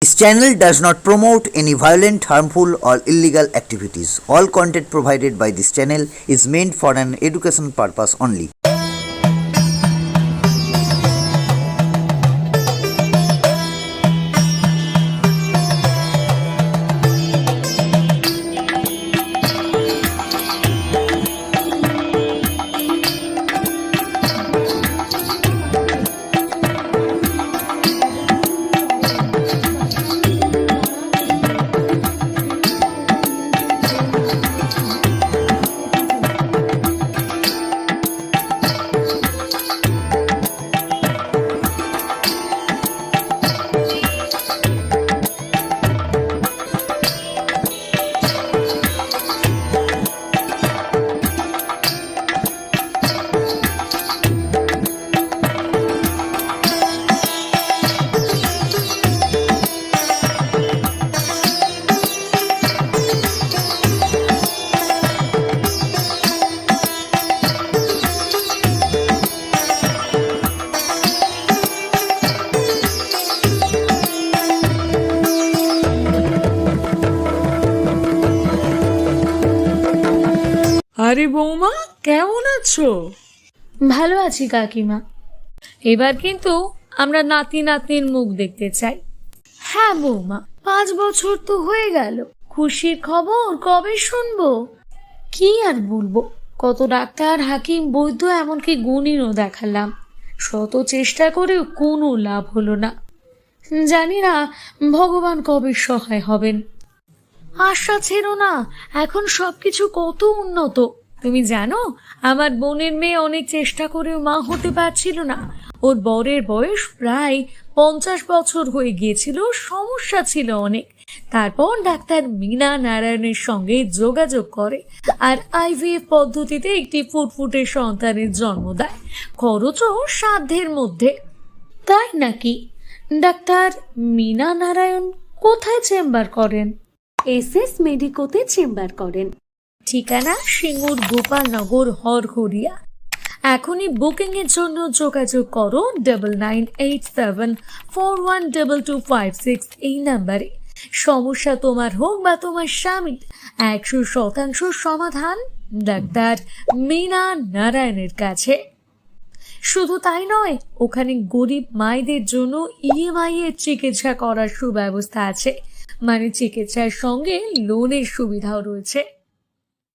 This channel does not promote any violent, harmful, or illegal activities. All content provided by this channel is meant for an education purpose only. আরে বৌমা, কেমন আছো? ভালো আছি কাকিমা। এবার কিন্তু আমরা নাতি নাতনির মুখ দেখতে চাই। হ্যাঁ বৌমা, 5 বছর তো হয়ে গেল। খুশির খবর কবে শুনবো? কি আর বলবো, কত ডাক্তার, হাকিম, বৈদ্য, এমনকি গুণীরও দেখালাম। শত চেষ্টা করেও কোনো লাভ হলো না। জানি না ভগবান কবে সহায় হবেন। আশা ছেড়ো না, এখন সবকিছু কত উন্নত। তুমি জানো, আমার বোনের মেয়ে অনেক চেষ্টা করেও মা হতে পারছিল না। ওর বরের বয়স প্রায় 50 বছর হয়ে গিয়েছিল, সমস্যা ছিল অনেক। তারপর ডাক্তার মীনা নারায়ণের সঙ্গে যোগাযোগ করে আর আইভিএফ পদ্ধতিতে একটি ফুটফুটে সন্তানের জন্ম দেয়, খরচও সাধ্যের মধ্যে। তাই নাকি? ডাক্তার মীনা নারায়ণ কোথায় চেম্বার করেন? এসএস মেডিকোতে চেম্বার করেন। ঠিকানা সিঙ্গুর, গোপালনগর, হরঘরিয়া। এখনই বুকিং এর জন্য যোগাযোগ করো 9987412256 এই নাম্বারে। সমস্যা তোমার হোক বা তোমার স্বামীর, 100% সমাধান ডাক্তার মীনা নারায়ণের কাছে। শুধু তাই নয়, ওখানে গরিব মায়েদের জন্য ইএমআই এর চিকিৎসা করার সুব্যবস্থা আছে, মানে চিকিৎসার সঙ্গে লোনের সুবিধাও রয়েছে।